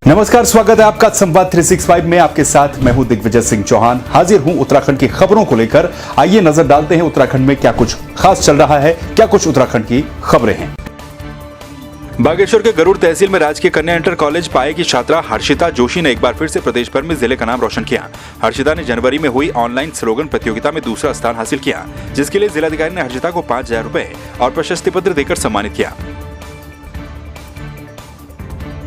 नमस्कार, स्वागत है आपका संवाद 365 में। आपके साथ मैं हूं दिग्विजय सिंह चौहान। हाजिर हूं उत्तराखंड की खबरों को लेकर। आइए नजर डालते हैं उत्तराखंड में क्या कुछ खास चल रहा है, क्या कुछ उत्तराखंड की खबरें हैं। बागेश्वर के गरुड़ तहसील में राजकीय कन्या इंटर कॉलेज पाए की छात्रा हर्षिता जोशी ने एक बार फिर से प्रदेश भर में जिले का नाम रोशन किया। हर्षिता ने जनवरी में हुई ऑनलाइन स्लोगन प्रतियोगिता में दूसरा स्थान हासिल किया, जिसके लिए जिलाधिकारी ने हर्षिता को 5,000 रुपए और प्रशस्ति पत्र देकर सम्मानित किया।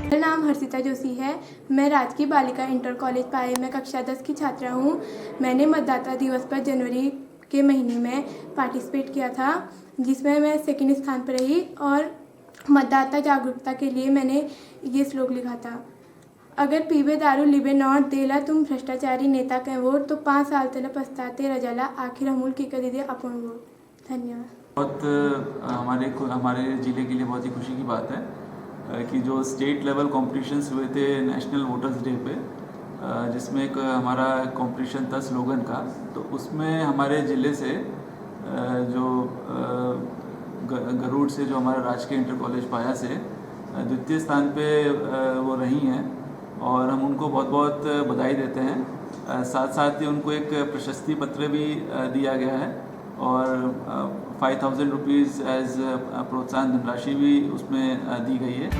मेरा नाम हर्षिता जोशी है। मैं राजकीय बालिका इंटर कॉलेज पाए में कक्षा 10 की छात्रा हूँ। मैंने मतदाता दिवस पर जनवरी के महीने में पार्टिसिपेट किया था, जिसमें मैं सेकंड स्थान पर रही और मतदाता जागरूकता के लिए मैंने ये श्लोक लिखा था। अगर पीबे दारू लिबे नॉट देला तुम भ्रष्टाचारी नेता के वोट तो 5 साल तले पछताते रजला आखिर अमूल की कर दीजिए अपन वोट। धन्यवाद। बहुत हमारे ज़िले के लिए बहुत ही खुशी की बात है कि जो स्टेट लेवल कॉम्पिटिशन्स हुए थे नेशनल वोटर्स डे पे, जिसमें एक हमारा कॉम्पिटिशन था स्लोगन का, तो उसमें हमारे ज़िले से जो गरुड़ से जो हमारा राजकीय इंटर कॉलेज पाया से द्वितीय स्थान पे वो रही हैं और हम उनको बहुत बहुत बधाई देते हैं। साथ साथ ही उनको एक प्रशस्ति पत्र भी दिया गया है और 5,000 रुपीज़ एज प्रोत्साहन धनराशि भी उसमें दी गई है।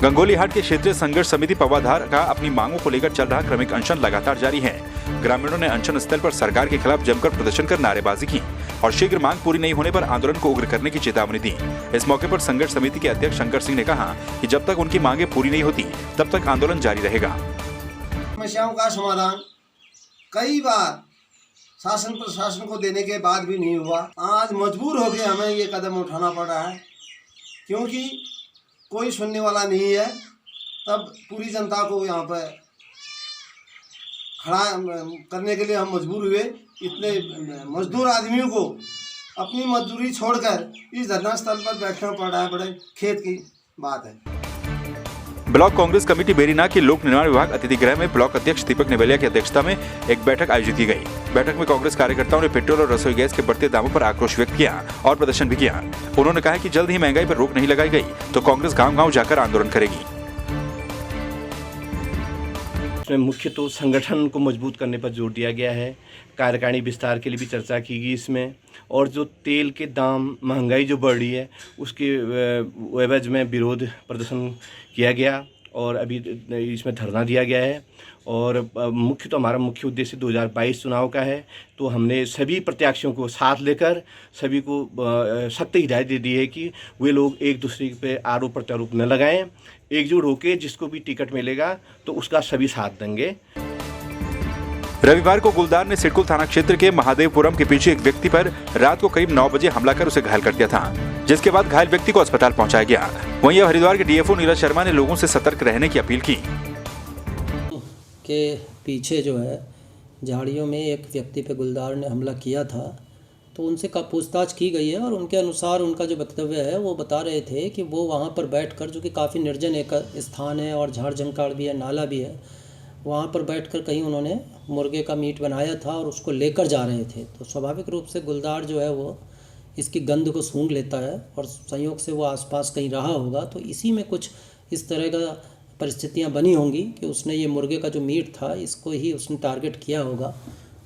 गंगोलीहाट के क्षेत्रीय संघर्ष समिति पवाधार का अपनी मांगों को लेकर चल रहा क्रमिक अनशन लगातार जारी है। ग्रामीणों ने अनशन स्थल पर सरकार के खिलाफ जमकर प्रदर्शन कर नारेबाजी की और शीघ्र मांग पूरी नहीं होने पर आंदोलन को उग्र करने की चेतावनी दी। इस मौके पर संघर्ष समिति के अध्यक्ष शंकर सिंह ने कहा कि जब तक उनकी मांगे पूरी नहीं होती तब तक आंदोलन जारी रहेगा। समस्याओं का समाधान कई बार शासन प्रशासन को देने के बाद भी नहीं हुआ। आज मजबूर हो गए हमें ये कदम उठाना पड़ रहा है, क्योंकि कोई सुनने वाला नहीं है। तब पूरी जनता को यहाँ पर खड़ा करने के लिए हम मजबूर हुए। इतने मजदूर आदमियों को अपनी मजदूरी छोड़कर इस धरना स्थल पर बैठना पड़ रहा है। बड़े खेत की बात है। ब्लॉक कांग्रेस कमेटी बेरीनाग के लोक निर्माण विभाग अतिथि गृह में ब्लॉक अध्यक्ष दीपक निवेलिया की अध्यक्षता में एक बैठक आयोजित की गई। बैठक में कांग्रेस कार्यकर्ताओं ने पेट्रोल और रसोई गैस के बढ़ते दामों पर आक्रोश व्यक्त किया और प्रदर्शन भी किया। उन्होंने कहा कि जल्द ही महंगाई पर रोक नहीं लगाई गई तो कांग्रेस गांव-गांव जाकर आंदोलन करेगी। इसमें मुख्य तो संगठन को मजबूत करने पर जोर दिया गया है। कार्यकारिणी विस्तार के लिए भी चर्चा की गई इसमें, और जो तेल के दाम महंगाई जो बढ़ रही है उसके एवज में विरोध प्रदर्शन किया गया और अभी इसमें धरना दिया गया है। और हमारा मुख्य उद्देश्य 2022 चुनाव का है, तो हमने सभी प्रत्याशियों को साथ लेकर सभी को सख्त हिदायत दे दी है कि वे लोग एक दूसरे पे आरोप प्रत्यारोप न लगाएं। एकजुट होकर जिसको भी टिकट मिलेगा तो उसका सभी साथ देंगे। रविवार को गुलदार ने सिडकुल थाना क्षेत्र के महादेवपुरम के पीछे एक व्यक्ति पर रात को करीब 9 बजे हमला कर उसे घायल कर दिया था, जिसके बाद घायल व्यक्ति को अस्पताल पहुंचाया गया। वहीं हरिद्वार के डीएफओ नीरज शर्मा ने लोगों से सतर्क रहने की अपील की। के पीछे जो है झाड़ियों में एक व्यक्ति पे गुलदार ने हमला किया था, तो उनसे का पूछताछ की गई है और उनके अनुसार उनका जो वक्तव्य है वो बता रहे थे कि वो वहाँ पर बैठकर, जो कि काफ़ी निर्जन एक स्थान है और झाड़ झंकाड़ भी है, नाला भी है, वहाँ पर बैठकर कहीं उन्होंने मुर्गे का मीट बनाया था और उसको लेकर जा रहे थे। तो स्वाभाविक रूप से गुलदार जो है वो इसकी गंध को सूंघ लेता है और संयोग से वो आसपास कहीं रहा होगा, तो इसी में कुछ इस तरह का परिस्थितियाँ बनी होंगी कि उसने ये मुर्गे का जो मीट था इसको ही उसने टारगेट किया होगा।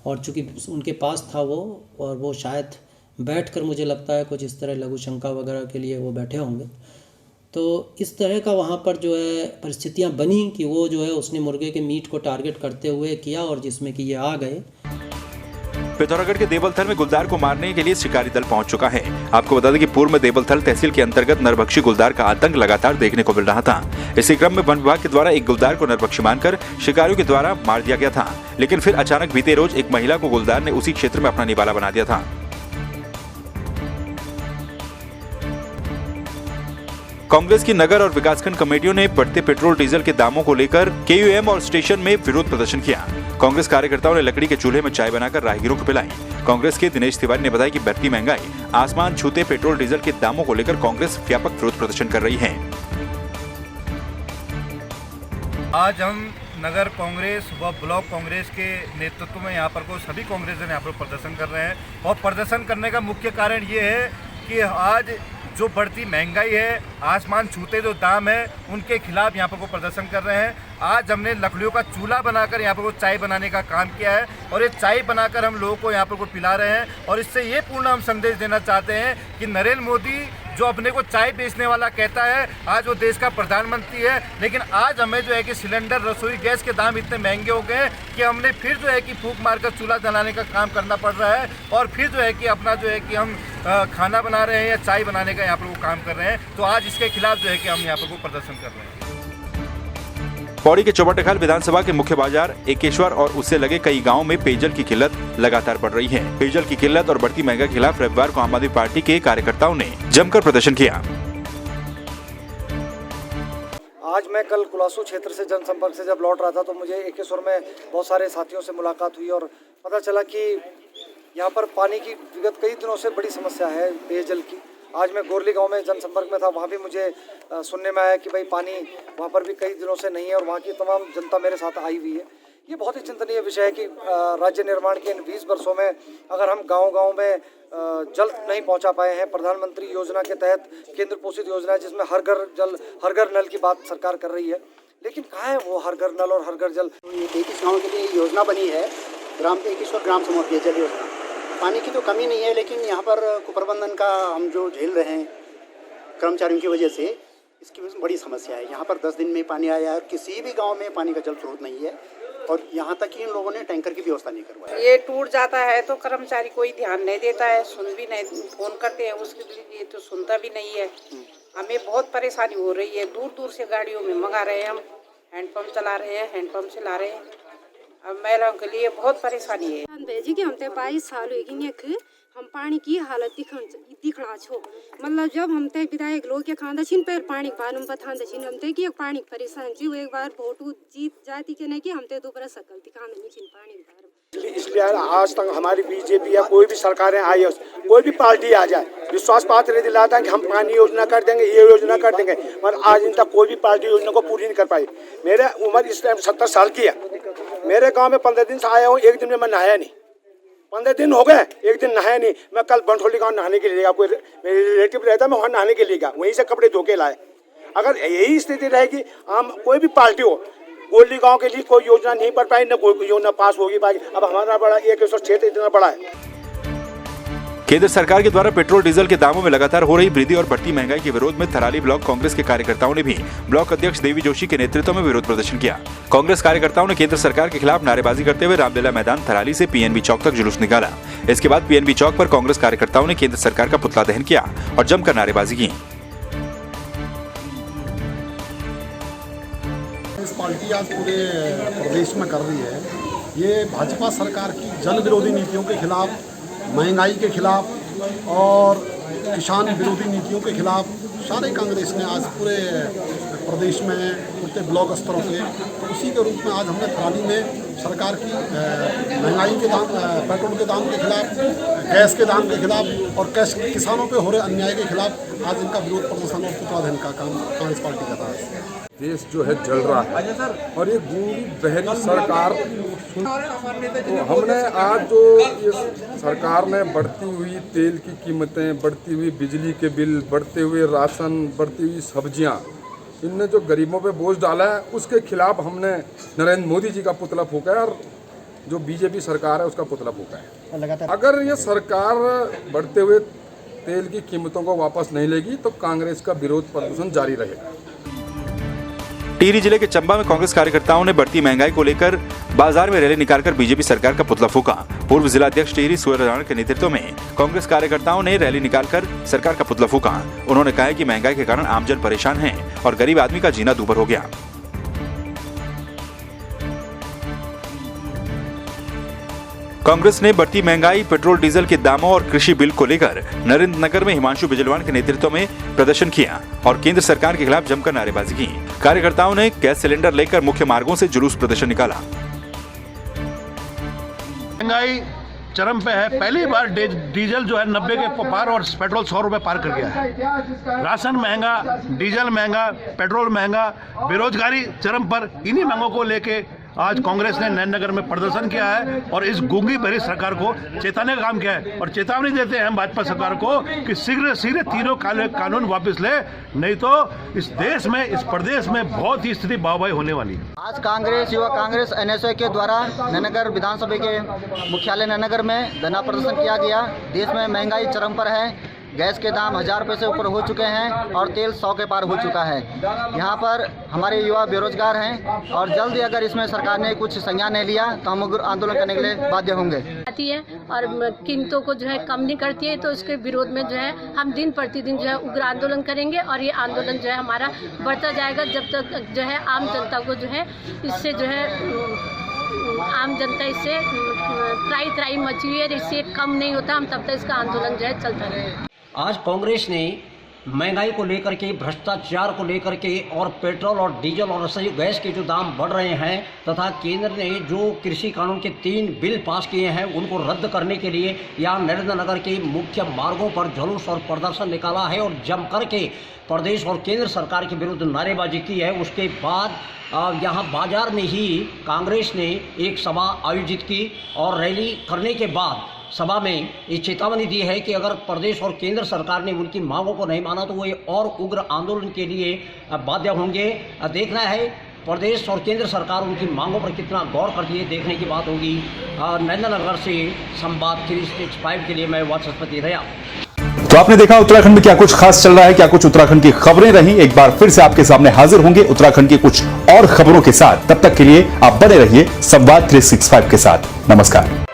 और चूँकि उनके पास था वो, और वो शायद बैठकर मुझे लगता है कुछ इस तरह लघु शंका वगैरह के लिए वो बैठे होंगे। तो इस तरह का वहाँ पर जो है परिस्थितियाँ बनी कि वो जो है उसने मुर्गे के मीट को टारगेट करते हुए किया और जिसमें कि ये आ गए। पिथौरागढ़ के देवलथल में गुलदार को मारने के लिए शिकारी दल पहुंच चुका है। आपको बता दें कि पूर्व में देवलथल तहसील के अंतर्गत नरभक्षी गुलदार का आतंक लगातार देखने को मिल रहा था। इसी क्रम में वन विभाग के द्वारा एक गुलदार को नरभक्षी मानकर शिकारियों के द्वारा मार दिया गया था, लेकिन फिर अचानक बीते रोज एक महिला को गुलदार ने उसी क्षेत्र में अपना निवाला बना दिया था। कांग्रेस की नगर और विकासखंड कमेटियों ने बढ़ते पेट्रोल डीजल के दामों को लेकर केयूएम और स्टेशन में विरोध प्रदर्शन किया। कांग्रेस कार्यकर्ताओं ने लकड़ी के चूल्हे में चाय बनाकर राहगीरों को पिलाई। कांग्रेस के दिनेश तिवारी ने बताया कि बढ़ती महंगाई, आसमान छूते पेट्रोल डीजल के दामों को लेकर कांग्रेस व्यापक विरोध प्रदर्शन कर रही है। आज हम नगर कांग्रेस व ब्लॉक कांग्रेस के नेतृत्व में यहाँ पर को सभी कांग्रेस यहाँ पर प्रदर्शन कर रहे हैं और प्रदर्शन करने का मुख्य कारण ये है कि आज जो बढ़ती महंगाई है, आसमान छूते जो दाम है, उनके खिलाफ यहाँ पर को प्रदर्शन कर रहे हैं। आज हमने लकड़ियों का चूल्हा बनाकर यहाँ पर को चाय बनाने का काम किया है और ये चाय बनाकर हम लोगों को यहाँ पर को पिला रहे हैं और इससे ये पूर्ण हम संदेश देना चाहते हैं कि नरेंद्र मोदी जो अपने को चाय बेचने वाला कहता है, आज वो देश का प्रधानमंत्री है, लेकिन आज हमें जो है कि सिलेंडर रसोई गैस के दाम इतने महंगे हो गए हैं कि हमने फिर जो है कि फूंक मारकर चूल्हा जलाने का काम करना पड़ रहा है और फिर जो है कि अपना जो है कि हम खाना बना रहे हैं या चाय बनाने का यहाँ पर वो काम कर रहे हैं। तो आज इसके खिलाफ जो है कि हम यहाँ पर वो प्रदर्शन कर रहे हैं। पौड़ी के चौबटखाल विधानसभा के मुख्य बाजार एकेश्वर और उससे लगे कई गांवों में पेयजल की किल्लत लगातार बढ़ रही है। पेयजल की किल्लत और बढ़ती महंगाई के खिलाफ रविवार को आम आदमी पार्टी के कार्यकर्ताओं ने जमकर प्रदर्शन किया। आज मैं कल कुलासू क्षेत्र से जनसंपर्क से जब लौट रहा था तो मुझे एकेश्वर में बहुत सारे साथियों से मुलाकात हुई और पता चला कि यहाँ पर पानी की विगत कई दिनों से बड़ी समस्या है पेयजल की। आज मैं गोरली गांव में जनसंपर्क में था, वहाँ भी मुझे सुनने में आया कि भाई पानी वहाँ पर भी कई दिनों से नहीं है और वहाँ की तमाम जनता मेरे साथ आई हुई है। ये बहुत ही चिंतनीय विषय है कि राज्य निर्माण के इन 20 वर्षों में अगर हम गांव-गांव में जल नहीं पहुंचा पाए हैं। प्रधानमंत्री योजना के तहत केंद्र पोषित योजना है जिसमें हर घर जल हर घर नल की बात सरकार कर रही है, लेकिन कहाँ है वो हर घर नल और हर घर जल। ये 23 गाँव के लिए योजना बनी है, एकेश्वर ग्राम समूह पेयजल योजना। पानी की तो कमी नहीं है, लेकिन यहाँ पर कुप्रबंधन का हम जो झेल रहे हैं कर्मचारियों की वजह से, इसकी बड़ी समस्या है। यहाँ पर 10 दिन में पानी आया है, किसी भी गांव में पानी का जल स्रोत नहीं है और यहाँ तक कि इन लोगों ने टैंकर की व्यवस्था नहीं करवाई। ये टूट जाता है तो कर्मचारी कोई ध्यान नहीं देता है, सुन भी नहीं, फोन करते हैं उसके लिए तो सुनता भी नहीं है। हमें बहुत परेशानी हो रही है, दूर दूर से गाड़ियों में मंगा रहे हैं, हम हैंडपम्प चला रहे हैं, हैंडपम्प से ला रहे हैं। अब महिलाओं के लिए बहुत परेशानी है। भेजी कि हम 22 साल हुई हम पानी की हालत दिखना छो, मतलब जब हम ते विधायक लोग के खांदा छिन पर पानी पानुम बथांदा छिन हम ते कि पानी परेशान छी। एक बार वोटू जीत जाती के नहीं कि हम ते दोबारा सकल दिखांदा नहीं छिन पानी बार। इसलिए आज तक हमारी बीजेपी या कोई भी सरकारें आई, कोई भी पार्टी आ जाए, विश्वास पात्र दिलाता है कि हम पानी योजना कर देंगे, ये योजना कर देंगे, मगर आज इन तक कोई भी पार्टी योजना को पूरी नहीं कर पाई। मेरे उम्र इस टाइम 70 साल की है। मेरे गाँव में 15 दिन से आया हूँ, एक दिन में मैं नहाया नहीं। 15 दिन हो गए, एक दिन नहाया नहीं। मैं कल बनठोली गाँव नहाने के लिए गया, कोई मेरे रिलेटिव रहता है, मैं वहाँ नहाने के लिए गया, वहीं से कपड़े धो के लाए। अगर यही स्थिति रहेगी, आम कोई भी पार्टी हो, गोली गांव के लिए कोई योजना नहीं पड़ पाई, न कोई योजना पास होगी पाएगी। अब हमारा बड़ा एकेश्वर क्षेत्र इतना बड़ा है। केंद्र सरकार के द्वारा पेट्रोल डीजल के दामों में लगातार हो रही वृद्धि और बढ़ती महंगाई के विरोध में थराली ब्लॉक कांग्रेस के कार्यकर्ताओं ने भी ब्लॉक अध्यक्ष देवी जोशी के नेतृत्व में विरोध प्रदर्शन किया। कांग्रेस कार्यकर्ताओं ने केंद्र सरकार के खिलाफ नारेबाजी करते हुए रामलीला मैदान थराली से पीएनबी चौक तक जुलूस निकाला। इसके बाद पीएनबी चौक पर कांग्रेस कार्यकर्ताओं ने केंद्र सरकार का पुतला दहन किया और जमकर नारेबाजी की। इस पार्टी आज पूरे प्रदेश में कर रही है, ये भाजपा सरकार की जन विरोधी नीतियों के खिलाफ, महंगाई के खिलाफ और किसान विरोधी नीतियों के खिलाफ सारे कांग्रेस ने आज पूरे प्रदेश में पूरे ब्लॉक स्तरों पे, उसी के रूप में आज हमने थराली में सरकार की महंगाई के दाम, पेट्रोल के दाम के खिलाफ, गैस के दाम के खिलाफ और किसानों पे हो रहे अन्याय के खिलाफ आज इनका विरोध प्रदर्शन और पुतला दहन का काम कांग्रेस पार्टी कर रहा है। देश जो है जल रहा है और ये पूरी बहरी सरकार, तो हमने आज जो ये सरकार ने बढ़ती हुई तेल की कीमतें, बढ़ती हुई बिजली के बिल, बढ़ते हुए राशन, बढ़ती हुई सब्जियां, इनने जो गरीबों पे बोझ डाला है, उसके खिलाफ हमने नरेंद्र मोदी जी का पुतला फूंका है और जो बीजेपी सरकार है उसका पुतला फूंका है। अगर ये सरकार बढ़ते हुए तेल की कीमतों को वापस नहीं लेगी तो कांग्रेस का विरोध प्रदर्शन जारी रहेगा। टिहरी जिले के चंबा में कांग्रेस कार्यकर्ताओं ने बढ़ती महंगाई को लेकर बाजार में रैली निकालकर बीजेपी सरकार का पुतला फूंका। पूर्व जिला अध्यक्ष टिहरी सूर्य राणा के नेतृत्व में कांग्रेस कार्यकर्ताओं ने रैली निकालकर सरकार का पुतला फूंका। उन्होंने कहा कि महंगाई के कारण आमजन परेशान है और गरीब आदमी का जीना दूभर हो गया। कांग्रेस ने बढ़ती महंगाई, पेट्रोल डीजल के दामों और कृषि बिल को लेकर नरेंद्रनगर में हिमांशु बिजलवान के नेतृत्व में प्रदर्शन किया और केंद्र सरकार के खिलाफ जमकर नारेबाजी की। कार्यकर्ताओं ने गैस सिलेंडर लेकर मुख्य मार्गों से जुलूस प्रदर्शन निकाला। महंगाई चरम पे है। पहली बार डीजल जो है 90 के पार और पेट्रोल 100 रुपए पार कर गया है। राशन महंगा, डीजल महंगा, पेट्रोल महंगा, बेरोजगारी चरम पर। इन्हीं मांगों को लेके आज कांग्रेस ने नैननगर में प्रदर्शन किया है और इस गूंगी भरी सरकार को चेताने का काम किया है और चेतावनी देते हैं हम भाजपा सरकार को कि शीघ्र शीघ्र तीनों कानून वापस ले, नहीं तो इस देश में, इस प्रदेश में बहुत ही स्थिति बाबाई होने वाली है। आज कांग्रेस, युवा कांग्रेस, एनएसयू के द्वारा नैननगर विधानसभा के मुख्यालय नैननगर में धरना प्रदर्शन किया गया। देश में महंगाई चरम पर है, गैस के दाम 1000 रुपये से ऊपर हो चुके हैं और तेल 100 के पार हो चुका है। यहाँ पर हमारे युवा बेरोजगार हैं और जल्दी अगर इसमें सरकार ने कुछ संज्ञान नहीं लिया तो हम उग्र आंदोलन करने के लिए बाध्य होंगे। आती है और कीमतों को जो है कम नहीं करती है, तो इसके विरोध में जो है हम दिन प्रतिदिन जो है उग्र आंदोलन करेंगे और ये आंदोलन जो है हमारा बढ़ता जाएगा जब तक जो है आम जनता को जो है इससे जो है आम जनता इससे त्राई मची हुई है, इससे कम नहीं होता, हम तब तक इसका आंदोलन जो है चलता रहेगा। आज कांग्रेस ने महंगाई को लेकर के, भ्रष्टाचार को लेकर के और पेट्रोल और डीजल और रसोई गैस के जो दाम बढ़ रहे हैं तथा केंद्र ने जो कृषि कानून के 3 बिल पास किए हैं उनको रद्द करने के लिए यहाँ नरेंद्रनगर के मुख्य मार्गों पर जुलूस और प्रदर्शन निकाला है और जम करके प्रदेश और केंद्र सरकार के विरुद्ध नारेबाजी की है। उसके बाद यहाँ बाजार में ही कांग्रेस ने एक सभा आयोजित की और रैली करने के बाद सभा में ये चेतावनी दी है कि अगर प्रदेश और केंद्र सरकार ने उनकी मांगों को नहीं माना तो वो और उग्र आंदोलन के लिए बाध्य होंगे। देखना है प्रदेश और केंद्र सरकार उनकी मांगों पर कितना गौर करती है, देखने की बात होगी। नरेंद्रनगर से संवाद 365 के लिए मैं वाचस्पति रहा। तो आपने देखा उत्तराखंड में क्या कुछ खास चल रहा है, क्या कुछ उत्तराखंड की खबरें रही। एक बार फिर से आपके सामने हाजिर होंगे उत्तराखंड की कुछ और खबरों के साथ। तब तक के लिए आप बने रहिए संवाद 365 के साथ। नमस्कार।